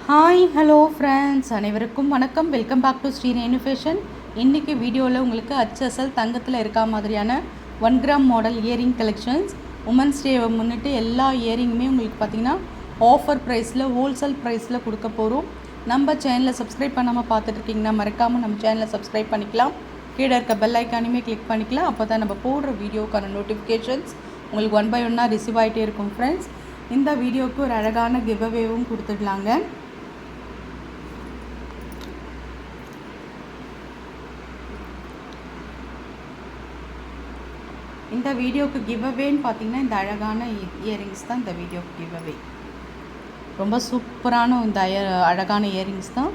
Hi hello friends, அனைவருக்கும் வணக்கம். Welcome back to Sri Renu fashion. இன்றைக்கி வீடியோவில் உங்களுக்கு HSL தங்கத்தில் இருக்கா மாதிரியான 1 gram model earring collections. Women's டேவை முன்னிட்டு எல்லா இயரிங்குமே உங்களுக்கு பார்த்திங்கன்னா ஆஃபர் ப்ரைஸில், ஹோல்சேல் ப்ரைஸில் கொடுக்க போகிறோம். நம்ம சேனலை சப்ஸ்கிரைப் பண்ணாமல் பார்த்துட்ருக்கீங்கன்னா மறக்காமல் நம்ம சேனலை சப்ஸ்கிரைப் பண்ணிக்கலாம். கீழே இருக்க பெல் ஐக்கானுமே கிளிக் பண்ணிக்கலாம். அப்போ தான் நம்ம போடுற வீடியோக்கான நோட்டிஃபிகேஷன்ஸ் உங்களுக்கு 1 by 1 ரிசீவ் ஆகிட்டே இருக்கும். ஃப்ரெண்ட்ஸ், இந்த வீடியோவுக்கு ஒரு அழகான கிவ்அவேவும் கொடுத்துடலாங்க. இந்த வீடியோக்கு கிவ்அவேன்னு பார்த்தீங்கன்னா இந்த அழகான இயரிங்ஸ் தான் இந்த வீடியோக்கு கிவ்அவே. ரொம்ப சூப்பரான இந்த அழகான இயரிங்ஸ் தான்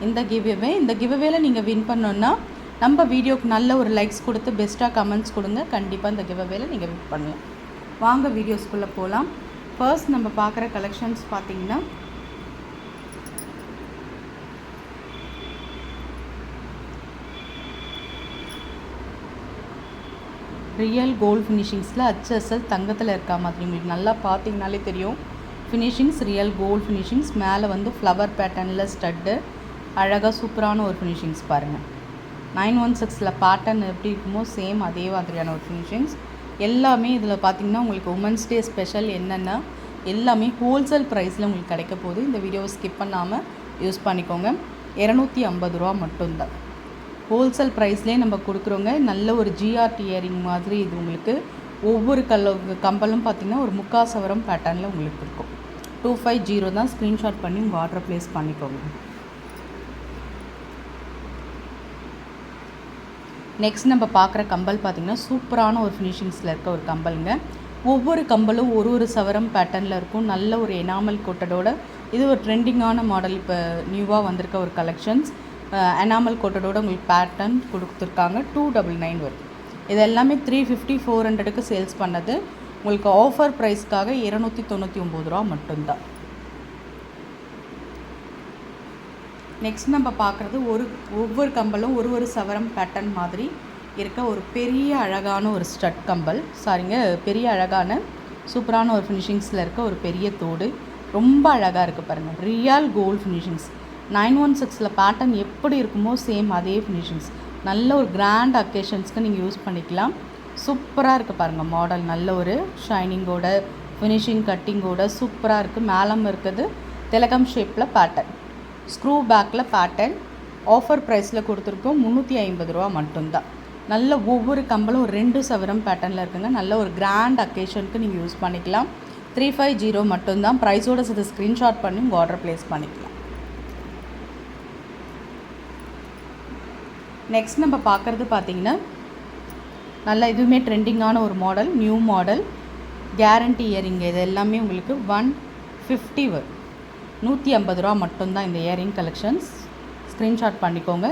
இந்த கிவ்அவே. இந்த கிவ்அவேல நீங்கள் வின் பண்ணோன்னா நம்ம வீடியோக்கு நல்ல ஒரு லைக்ஸ் கொடுத்து பெஸ்ட்டாக கமெண்ட்ஸ் கொடுங்க. கண்டிப்பாக இந்த கிவ்அவேல நீங்கள் வின் பண்ணலாம். வாங்க வீடியோஸ்குள்ளே போகலாம். ஃபர்ஸ்ட் நம்ம பார்க்குற கலெக்ஷன்ஸ் பார்த்திங்கன்னா ரியல் கோல்டு ஃபினிஷிங்ஸில் HSL தங்கத்தில் இருக்கா மாதிரி உங்களுக்கு நல்லா பார்த்தீங்கனாலே தெரியும். ஃபினிஷிங்ஸ் ரியல் கோல்டு ஃபினிஷிங்ஸ், மேலே வந்து ஃப்ளவர் பேட்டர்னில் ஸ்டட்டு, அழகாக சூப்பரான ஒரு ஃபினிஷிங்ஸ் பாருங்கள். 916 பேட்டர்ன் எப்படி இருக்குமோ சேம் அதே மாதிரியான ஒரு ஃபினிஷிங்ஸ். எல்லாமே இதில் பார்த்திங்கன்னா உங்களுக்கு உமன்ஸ் டே ஸ்பெஷல் என்னென்னா எல்லாமே ஹோல்சேல் ப்ரைஸில் உங்களுக்கு கிடைக்க போகுது. இந்த வீடியோவை ஸ்கிப் பண்ணாமல் யூஸ் பண்ணிக்கோங்க. 250 ரூபா மட்டும்தான் ஹோல்சேல் ப்ரைஸ்லேயே நம்ம கொடுக்குறோங்க. நல்ல ஒரு ஜிஆர்டி இயரிங் மாதிரி இது உங்களுக்கு. ஒவ்வொரு கம்பலும் பார்த்திங்கன்னா ஒரு 3/4 சவரம் பேட்டர்னில் உங்களுக்கு இருக்கும். 250 தான். ஸ்க்ரீன்ஷாட் பண்ணி உங்கள் ஆர்டர் ப்ளேஸ் பண்ணிக்கோங்க. நெக்ஸ்ட் நம்ம பார்க்குற கம்பல் பார்த்திங்கன்னா சூப்பரான ஒரு ஃபினிஷிங்ஸில் இருக்க ஒரு கம்பலுங்க. ஒவ்வொரு கம்பலும் ஒரு சவரம் பேட்டர்னில் இருக்கும். நல்ல ஒரு எனாமல் கோட்டடோட இது ஒரு ட்ரெண்டிங்கான மாடல். இப்போ நியூவாக வந்திருக்க ஒரு கலெக்ஷன்ஸ். எனாமல் கோட்டடோட உங்களுக்கு பேட்டர்ன் கொடுத்துருக்காங்க. 299 வரும். இது எல்லாமே 350 400க்கு சேல்ஸ் பண்ணது. உங்களுக்கு ஆஃபர் ப்ரைஸ்க்காக 299 ரூபா மட்டும்தான். நெக்ஸ்ட் நம்ம பார்க்குறது ஒவ்வொரு கம்பலும் ஒரு சவரம் பேட்டர்ன் மாதிரி இருக்க ஒரு பெரிய அழகான ஒரு ஸ்டட் கம்பல். பெரிய அழகான சூப்பரான ஒரு ஃபினிஷிங்ஸில் இருக்க ஒரு பெரிய தோடு. ரொம்ப அழகாக இருக்குது பாருங்கள். Real gold finishings. 916 பேட்டர்ன் எப்படி இருக்குமோ சேம் அதே ஃபினிஷிங்ஸ். நல்ல ஒரு கிராண்ட் அக்கேஷன்ஸ்க்கு நீங்கள் யூஸ் பண்ணிக்கலாம். சூப்பராக இருக்குது பாருங்கள் மாடல். நல்ல ஒரு ஷைனிங்கோட ஃபினிஷிங் கட்டிங்கோட சூப்பராக இருக்குது. மேலம் இருக்குது திலகம் ஷேப்பில் பேட்டர்ன், ஸ்க்ரூ பேக்கில் பேட்டர்ன். ஆஃபர் ப்ரைஸில் கொடுத்துருக்கோம். 350 ரூபா மட்டும்தான். நல்ல ஒவ்வொரு கம்பலும் ஒரு 2 சவரம் பேட்டர்னில் இருக்குங்க. நல்ல ஒரு கிராண்ட் அக்கேஷனுக்கு நீங்கள் யூஸ் பண்ணிக்கலாம். 350 மட்டும்தான். ப்ரைஸோட சேர்த்து ஸ்க்ரீன்ஷாட் பண்ணி உங்கள் ஆர்டர் ப்ளேஸ் பண்ணிக்கலாம். நெக்ஸ்ட் நம்ம பார்க்குறது பார்த்திங்கன்னா நல்லா இதுவுமே ட்ரெண்டிங்கான ஒரு model, new model guarantee earring. இது எல்லாமே உங்களுக்கு 150 வரும். 150 ரூபா மட்டும்தான் இந்த இயரிங் கலெக்ஷன்ஸ். ஸ்க்ரீன்ஷாட் பண்ணிக்கோங்க.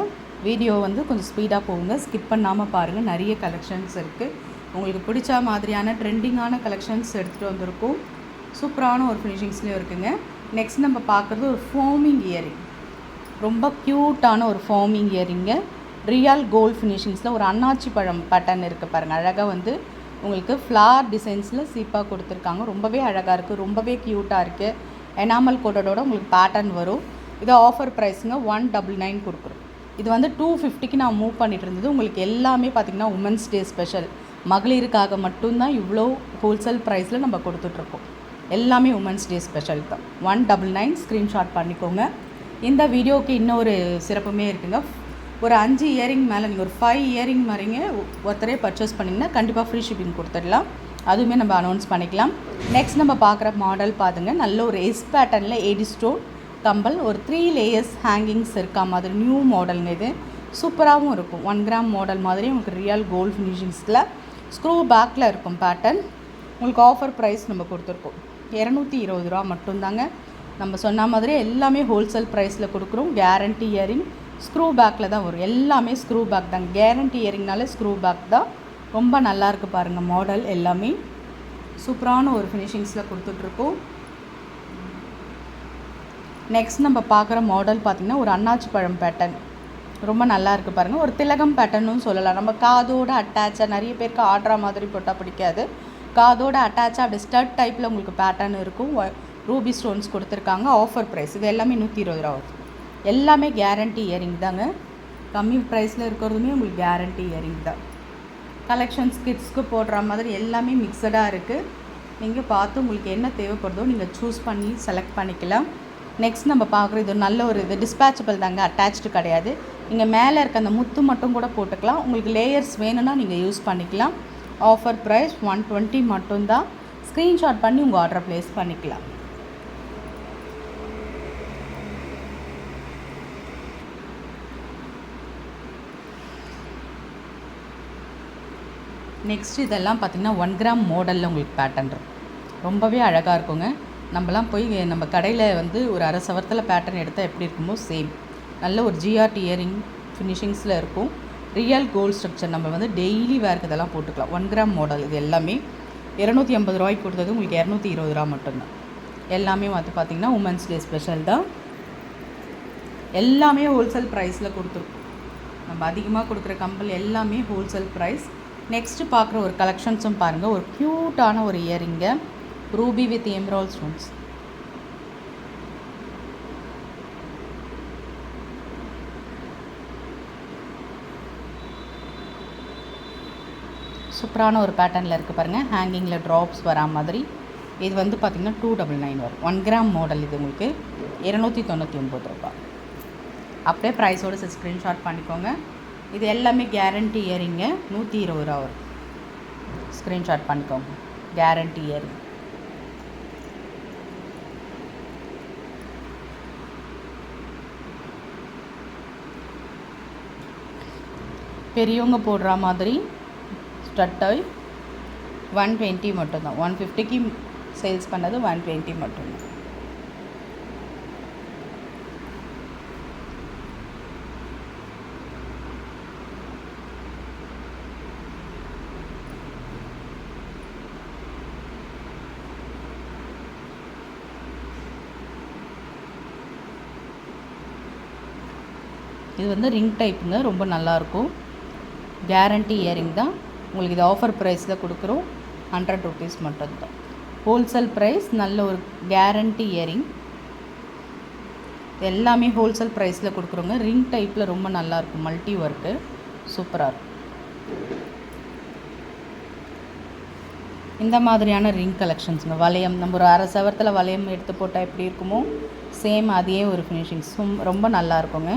வீடியோ வந்து கொஞ்சம் ஸ்பீடாக போகுங்க, ஸ்கிப் பண்ணாமல் பாருங்கள். நிறைய கலெக்ஷன்ஸ் இருக்குது. உங்களுக்கு பிடிச்ச மாதிரியான ட்ரெண்டிங்கான கலெக்ஷன்ஸ் எடுத்துகிட்டு வந்திருக்கும். சூப்பரான ஒரு ஃபினிஷிங்ஸ்லேயும் இருக்குங்க. நெக்ஸ்ட் நம்ம பார்க்குறது ஒரு ஃபோமிங் இயரிங். ரொம்ப க்யூட்டான ஒரு ஃபோமிங் இயரிங்க. ரியல் கோல்டு ஃபினிஷிங்ஸில் ஒரு அன்னாச்சி பழம் பேட்டர்ன் இருக்குது பாருங்கள். அழகாக வந்து உங்களுக்கு ஃப்ளார் டிசைன்ஸில் சீப்பாக கொடுத்துருக்காங்க. ரொம்பவே அழகாக இருக்குது, ரொம்பவே க்யூட்டாக இருக்குது. எனாமல் கோட்டடோட உங்களுக்கு பேட்டர்ன் வரும். இது ஆஃபர் ப்ரைஸுங்க. 199 கொடுக்குறோம். இது வந்து 250க்கு நான் மூவ் பண்ணிகிட்டு இருந்தது. உங்களுக்கு எல்லாமே பார்த்திங்கன்னா உமன்ஸ் டே ஸ்பெஷல், மகளிருக்காக மட்டும்தான் இவ்வளோ ஹோல்சேல் ப்ரைஸில் நம்ம கொடுத்துட்ருக்கோம். எல்லாமே உமன்ஸ் டே ஸ்பெஷல் தான். 199 ஸ்க்ரீன்ஷாட் பண்ணிக்கோங்க. இந்த வீடியோவுக்கு இன்னொரு சிறப்புமே இருக்குங்க. ஒரு 5 இயரிங் மேலே நீங்கள் ஒரு 5 இயரிங் மாதிரிங்க ஒருத்தரே பர்ச்சேஸ் பண்ணிங்கன்னா கண்டிப்பாக ஃப்ரீ ஷிப்பிங் கொடுத்துடலாம். அதுவுமே நம்ம அனௌன்ஸ் பண்ணிக்கலாம். நெக்ஸ்ட் நம்ம பார்க்குற மாடல் பார்த்துங்க. நல்ல ஒரு எஸ் பேட்டர்னில் 80 ஸ்டோன் கம்பல், ஒரு 3 லேயர்ஸ் ஹேங்கிங்ஸ் இருக்கா மாதிரி நியூ மாடலுங்க. இது சூப்பராகவும் இருக்கும். 1 கிராம் மாடல் மாதிரி உங்களுக்கு ரியல் கோல்டு ஃபினிஷிங்ஸில் ஸ்க்ரூ பேக்கில் இருக்கும் பேட்டர்ன். உங்களுக்கு ஆஃபர் ப்ரைஸ் நம்ம கொடுத்துருக்கோம். 220 ரூபா மட்டும்தாங்க. நம்ம சொன்ன மாதிரி எல்லாமே ஹோல்சேல் ப்ரைஸில் கொடுக்குறோம். கேரண்டி இயரிங் ஸ்க்ரூ பேக்கில் தான் வரும். எல்லாமே ஸ்க்ரூ பேக் தான். கேரண்டி இயரிங்னாலே ஸ்க்ரூ பேக் தான். ரொம்ப நல்லாயிருக்கு பாருங்கள் மாடல். எல்லாமே சூப்பரான ஒரு ஃபினிஷிங்ஸில் கொடுத்துட்ருக்கோம். நெக்ஸ்ட் நம்ம பார்க்குற மாடல் பார்த்திங்கன்னா ஒரு அன்னாச்சி பழம் பேட்டர்ன். ரொம்ப நல்லா இருக்குது பாருங்கள். ஒரு திலகம் பேட்டர்னும் சொல்லலாம். நம்ம காதோடு அட்டாச்சாக நிறைய பேருக்கு ஆடுற மாதிரி போட்டால் பிடிக்காது. காதோட அட்டாச்சாக அப்படி ஸ்டட் டைப்பில் உங்களுக்கு பேட்டர்ன் இருக்கும். ரூபி ஸ்டோன்ஸ் கொடுத்துருக்காங்க. Offer price. இது எல்லாமே 120 ரூபா வரும். எல்லாமே கேரண்டி இயரிங் தாங்க. கம்மி ப்ரைஸில் இருக்கிறதுமே உங்களுக்கு கேரண்டி இயரிங் தான். கலெக்ஷன்ஸ் கிட்ஸ்க்கு போடுற மாதிரி எல்லாமே மிக்சடாக இருக்குது. நீங்கள் பார்த்து உங்களுக்கு என்ன தேவைப்படுதோ நீங்கள் சூஸ் பண்ணி செலக்ட் பண்ணிக்கலாம். நெக்ஸ்ட் நம்ம பார்க்குற இது நல்ல ஒரு இது டிஸ்பேச்சபிள் தாங்க, அட்டாச்டு கிடையாது. நீங்கள் மேலே இருக்க அந்த முத்து மட்டும் கூட போட்டுக்கலாம். உங்களுக்கு லேயர்ஸ் வேணும்னா நீங்கள் யூஸ் பண்ணிக்கலாம். ஆஃபர் ப்ரைஸ் 120 மட்டும்தான். ஸ்க்ரீன்ஷாட் பண்ணி உங்கள் ஆர்டரை ப்ளேஸ் பண்ணிக்கலாம். நெக்ஸ்ட் இதெல்லாம் பார்த்திங்கன்னா 1 கிராம் மாடலில் உங்களுக்கு பேட்டர்ன் இருக்கும். ரொம்பவே அழகாக இருக்குங்க. நம்மலாம் போய் நம்ம கடையில் வந்து ஒரு அரை சவரத்தில் பேட்டர்ன் எடுத்தால் எப்படி இருக்குமோ சேம். நல்ல ஒரு ஜிஆர்டி இயரிங் ஃபினிஷிங்ஸில் இருக்கும். Real gold structure. நம்ம வந்து டெய்லி வேர்க்கு இதெல்லாம் போட்டுக்கலாம். 1 கிராம் மாடல். இது எல்லாமே 250 ரூபாய்க்கு கொடுத்தது உங்களுக்கு 220 ரூபா மட்டும்தான். எல்லாமே வந்து பார்த்திங்கன்னா உமன்ஸ் டே ஸ்பெஷல் தான். எல்லாமே ஹோல்சேல் ப்ரைஸில் கொடுத்துருக்கோம். நம்ம அதிகமாக கொடுக்குற கம்பல் எல்லாமே ஹோல்சேல் ப்ரைஸ். நெக்ஸ்ட்டு பார்க்குற ஒரு கலெக்ஷன்ஸும் பாருங்கள். ஒரு க்யூட்டான ஒரு இயரிங்க, ரூபி வித் எம்ரால்ட் ஸ்டோன்ஸ். சூப்பரான ஒரு பேட்டர்னில் இருக்குது பாருங்கள். ஹேங்கிங்கில் ட்ராப்ஸ் வரா மாதிரி. இது வந்து பார்த்திங்கன்னா 299 வரும். 1 கிராம் மாடல். இது உங்களுக்கு 299 ரூபா. அப்படியே ப்ரைஸோடு ஸ்க்ரீன்ஷாட் பண்ணிக்கோங்க. இது எல்லாமே கேரண்டி இயரிங்க. 120 ரூபா வரும். ஸ்க்ரீன்ஷாட் பண்ணிக்கோங்க. Guarantee earring. பெரியவங்க போடுற மாதிரி ஸ்டட்டாய் 120 மட்டும்தான். 150க்கு சேல்ஸ் பண்ணது 120 மட்டும்தான். இது வந்து ரிங் டைப்புங்க. ரொம்ப நல்லாயிருக்கும். கேரண்டி இயரிங் தான். உங்களுக்கு இது ஆஃபர் ப்ரைஸில் கொடுக்குறோம். 100 ருபீஸ் மட்டும்தான். Wholesale price. நல்ல ஒரு கேரண்டி இயரிங். எல்லாமே ஹோல்சேல் ப்ரைஸில் கொடுக்குறோங்க. ரிங் டைப்பில் ரொம்ப நல்லாயிருக்கும். மல்டி ஒர்க்கு சூப்பராக இருக்கும். இந்த மாதிரியான ரிங் கலெக்ஷன்ஸுங்க. வளையம் நம்ம ஒரு அரை சவரத்தில் வளையம் எடுத்து போட்டால் எப்படி இருக்குமோ சேம் அதே ஒரு ஃபினிஷிங்ஸ் ரொம்ப நல்லா இருக்குங்க.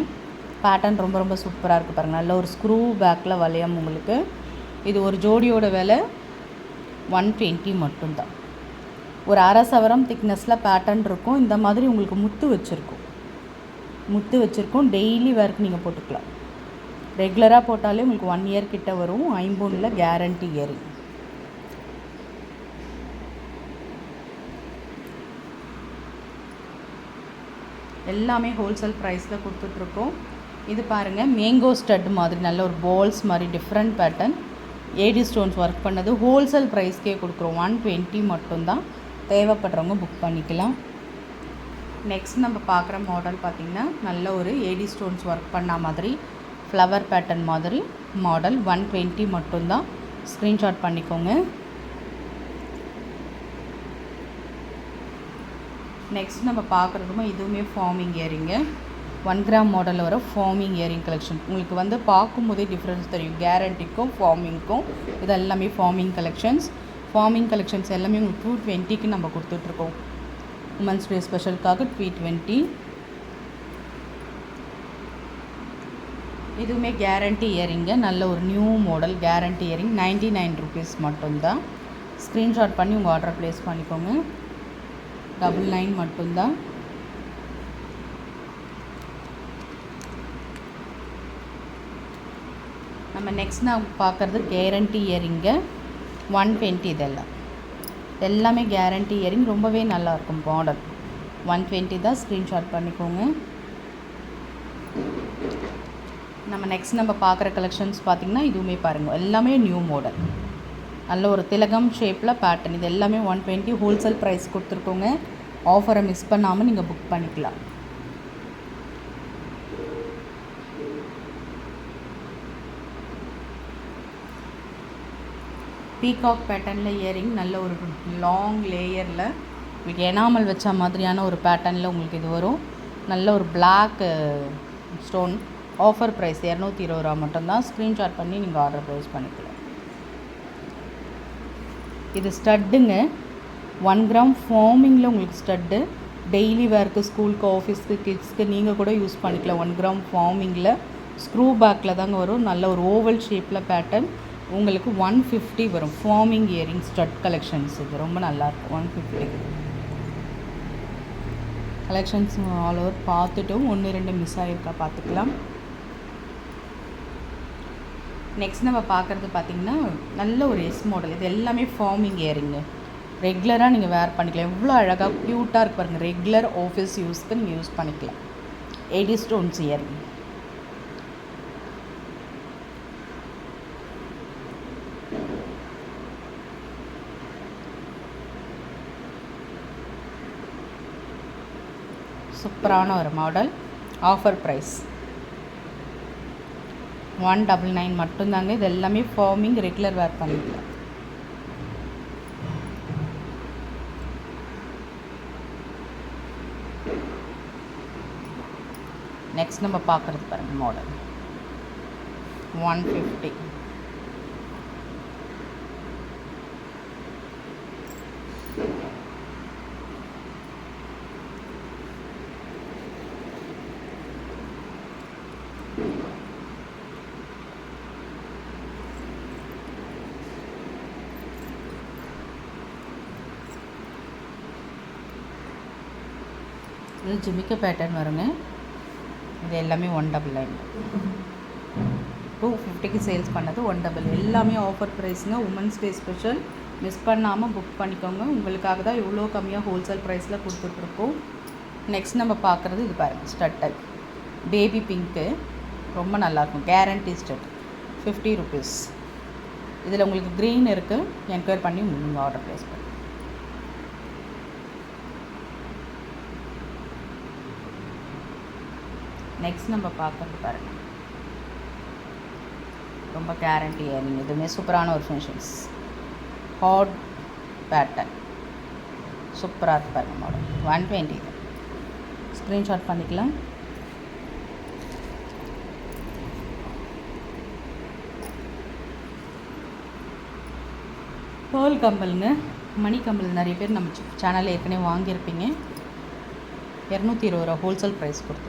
பேட்டர்ன் ரொம்ப ரொம்ப சூப்பராக இருக்குது பாருங்கள். நல்ல ஒரு ஸ்க்ரூ பேக்கில் வளையம் உங்களுக்கு. இது ஒரு ஜோடியோட விலை 120 மட்டும்தான். ஒரு அரை சவரம் திக்னஸில் பேட்டர்ன் இருக்கும். இந்த மாதிரி உங்களுக்கு முத்து வச்சுருக்கோம். டெய்லி வேர்க்கு நீங்கள் போட்டுக்கலாம். ரெகுலராக போட்டாலே உங்களுக்கு 1 இயர் கிட்ட வரும். 50 கேரண்டி இயரிங். எல்லாமே ஹோல்சேல் ப்ரைஸில் கொடுத்துட்ருக்கோம். இது பாருங்கள். மேங்கோ ஸ்டட் மாதிரி நல்ல ஒரு பால்ஸ் மாதிரி different pattern. AD stones work பண்ணது. ஹோல்சேல் ப்ரைஸ்க்கே கொடுக்குறோம். 120 மட்டும்தான். தேவைப்படுறவங்க புக் பண்ணிக்கலாம். நெக்ஸ்ட் நம்ம பார்க்குற மாடல் பார்த்திங்கன்னா நல்ல ஒரு ஏடி ஸ்டோன்ஸ் ஒர்க் பண்ண மாதிரி ஃப்ளவர் பேட்டர்ன் மாதிரி மாடல். 120 மட்டும்தான். ஸ்க்ரீன்ஷாட் பண்ணிக்கோங்க. நெக்ஸ்ட் நம்ம பார்க்குறதுமா இதுவுமே ஃபார்மிங் இயரிங்க. 1 கிராம் மாடலில் வர ஃபார்மிங் இயரிங் கலெக்ஷன். உங்களுக்கு வந்து பார்க்கும்போதே டிஃப்ரென்ஸ் தெரியும் கேரண்டிக்கும் ஃபார்மிங்க்கும். இது எல்லாமே ஃபார்மிங் கலெக்ஷன்ஸ் எல்லாமே உங்களுக்கு 220க்கு நம்ம கொடுத்துட்ருக்கோம். உமன்ஸ் டே ஸ்பெஷலுக்காக 220. இதுவுமே கேரண்டி இயரிங்க. நல்ல ஒரு new model guarantee earring. 99 rupees மட்டும்தான். ஸ்க்ரீன்ஷாட் பண்ணி உங்கள் ஆர்டரை ப்ளேஸ் பண்ணிக்கோங்க. 99 மட்டும்தான். நம்ம நெக்ஸ்ட் நான் பார்க்குறது கேரண்டி இயரிங்க. 120. இதெல்லாம் எல்லாமே கேரண்டி இயரிங். ரொம்பவே நல்லாயிருக்கும் மாடல். 120 தான். ஸ்க்ரீன்ஷாட் பண்ணிக்கோங்க. நம்ம பார்க்குற கலெக்ஷன்ஸ் பார்த்திங்கன்னா இதுவுமே பாருங்கள். எல்லாமே நியூ மாடல். நல்ல ஒரு திலகம் ஷேப்பில் பேட்டர்ன். இது எல்லாமே 120 ஹோல்சேல் ப்ரைஸ் கொடுத்துருக்கோங்க. ஆஃபரை மிஸ் பண்ணாமல் நீங்கள் புக் பண்ணிக்கலாம். பீகாக் பேட்டர்னில் இயரிங். நல்ல ஒரு லாங் லேயரில் உங்களுக்கு எனாமல் வச்ச மாதிரியான ஒரு பேட்டர்னில் உங்களுக்கு இது வரும். நல்ல ஒரு பிளாக் ஸ்டோன். ஆஃபர் ப்ரைஸ் 220 ரூபா மட்டும்தான். ஸ்க்ரீன்ஷாட் பண்ணி நீங்கள் ஆர்டர் ப்ளேஸ் பண்ணிக்கலாம். இது ஸ்டட்டுங்க, 1 கிராம் ஃபார்மிங்கில் உங்களுக்கு ஸ்டட்டு. டெய்லி வேர்க்கு, ஸ்கூலுக்கு, ஆஃபீஸ்க்கு, கிட்ஸ்க்கு நீங்கள் கூட யூஸ் பண்ணிக்கலாம். 1 கிராம் ஃபார்மிங்கில் ஸ்க்ரூ பேக்கில் தாங்க வரும். நல்ல ஒரு ஓவல் ஷேப்பில் பேட்டர்ன். உங்களுக்கு 150 வரும். ஃபார்மிங் இயரிங் ஸ்டட் கலெக்ஷன்ஸ் இது ரொம்ப நல்லாயிருக்கும். 150 கலெக்ஷன்ஸ் ஆல் ஓவர் பார்த்துட்டும் 1-2 மிஸ் ஆகிருக்கா பார்த்துக்கலாம். நெக்ஸ்ட் நம்ம பார்க்குறது பார்த்திங்கன்னா நல்ல ஒரு எஸ் மாடல். இது எல்லாமே ஃபார்மிங் இயரிங்கு. ரெகுலராக நீங்கள் வேர் பண்ணிக்கலாம். எவ்வளோ அழகாக க்யூட்டாக இருக்கு பாருங்கள். ரெகுலர் ஆஃபீஸ் யூஸ்க்கு நீங்கள் யூஸ் பண்ணிக்கலாம். 80 ஸ்டோன்ஸ் இயரிங். சூப்பரான ஒரு மாடல். ஆஃபர் ப்ரைஸ் 199 மட்டும்தாங்க. இது எல்லாமே ஃபார்மிங், ரெகுலர் வேர் பண்ணிக்கலாம். நெக்ஸ்ட் நம்ம பார்க்குறது பாருங்கள் மாடல் 150. இது ஜிமிக்க பேட்டர்ன் வருங்க. இது எல்லாமே 199. 250க்கு சேல்ஸ் பண்ணது 100. எல்லாமே ஆஃபர் ப்ரைஸுங்க. Women's day special. மிஸ் பண்ணாமல் புக் பண்ணிக்கோங்க. உங்களுக்காக தான் இவ்வளோ கம்மியாக ஹோல்சேல் ப்ரைஸில் கொடுத்துட்ருக்கோம். நெக்ஸ்ட் நம்ம பார்க்குறது இது பாருங்கள், ஸ்டட்டல் பேபி பிங்க்கு. ரொம்ப நல்லாயிருக்கும். Guarantee stud 50 rupees. இதில் உங்களுக்கு க்ரீன் இருக்குது. என்கொயர் பண்ணி நீங்கள் ஆர்டர் ப்ளேஸ் பண்ணுங்கள். நெக்ஸ்ட் நம்ம பார்க்குறது பாருங்கள், ரொம்ப கேரண்டி இயரிங். இதுவுமே சூப்பரான ஒரு ஃபினிஷிங்ஸ். ஹாட் பேட்டர்ன் சூப்பராக இருக்கு பாருங்கள். மாடல் 120. ஸ்க்ரீன்ஷாட் பண்ணிக்கலாம். பேர்ல் கம்பலுங்க, மணி கம்பல். நிறைய பேர் நம்ம சேனலில் ஏற்கனவே வாங்கியிருப்பீங்க. 220 ரூபா ஹோல்சேல் ப்ரைஸ் கொடுத்து.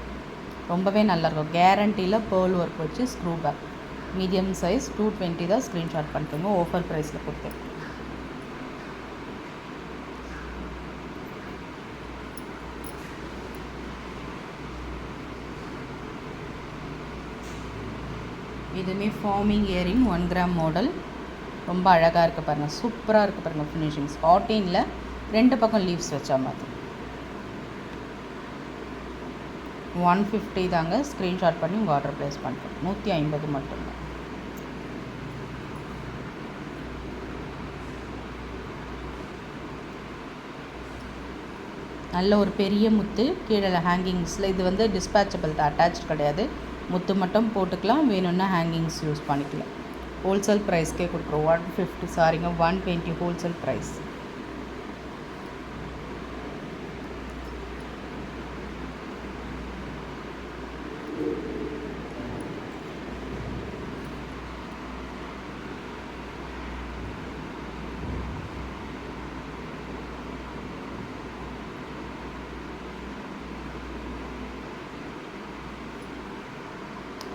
ரொம்பவே நல்லாயிருக்கும். கேரண்டியில் பேர்ல் ஒர்க் வச்சு ஸ்க்ரூ பேக். மீடியம் சைஸ் 220 தான். ஸ்க்ரீன்ஷாட் பண்ணிக்கோங்க. ஆஃபர் ப்ரைஸில் கொடுத்தேன். இதுவுமே ஃபார்மிங் இயரிங் 1 கிராம் மாடல். ரொம்ப அழகாக இருக்குது பாருங்கள். சூப்பராக இருக்குது பாருங்கள் ஃபினிஷிங்ஸ். 14ல் 2 பக்கம் லீவ்ஸ் வச்சா மாதிரி. 150 தாங்க. ஸ்க்ரீன்ஷாட் பண்ணி உங்கள் ஆர்டர் ப்ளேஸ் பண்ணுறோம். 150 மட்டும்தான். நல்ல ஒரு பெரிய முத்து. கீழே ஹேங்கிங்ஸில் இது வந்து டிஸ்பேச்சபிள் தான், அட்டாச் கிடையாது. முத்து மட்டும் போட்டுக்கலாம். வேணும்னா ஹேங்கிங்ஸ் யூஸ் பண்ணிக்கலாம். ஹோல்சேல் ப்ரைஸ்க்கே கொடுக்குறோம். 150 சாரிங்க, 120 ஹோல்சேல் ப்ரைஸ்.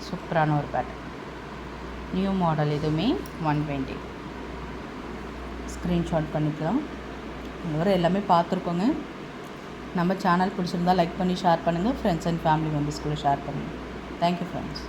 சூப்பரான ஒரு பேட்டர்ன். New model. இதுவுமே 120. ஸ்க்ரீன்ஷாட் பண்ணிக்கலாம். இதுவரை எல்லாமே பார்த்துருக்கோங்க. நம்ம சேனல் பிடிச்சிருந்தால் லைக் பண்ணி ஷேர் பண்ணுங்கள். ஃப்ரெண்ட்ஸ் அண்ட் ஃபேமிலி மெம்பர்ஸ் கூட ஷேர் பண்ணுங்கள். Thank you friends.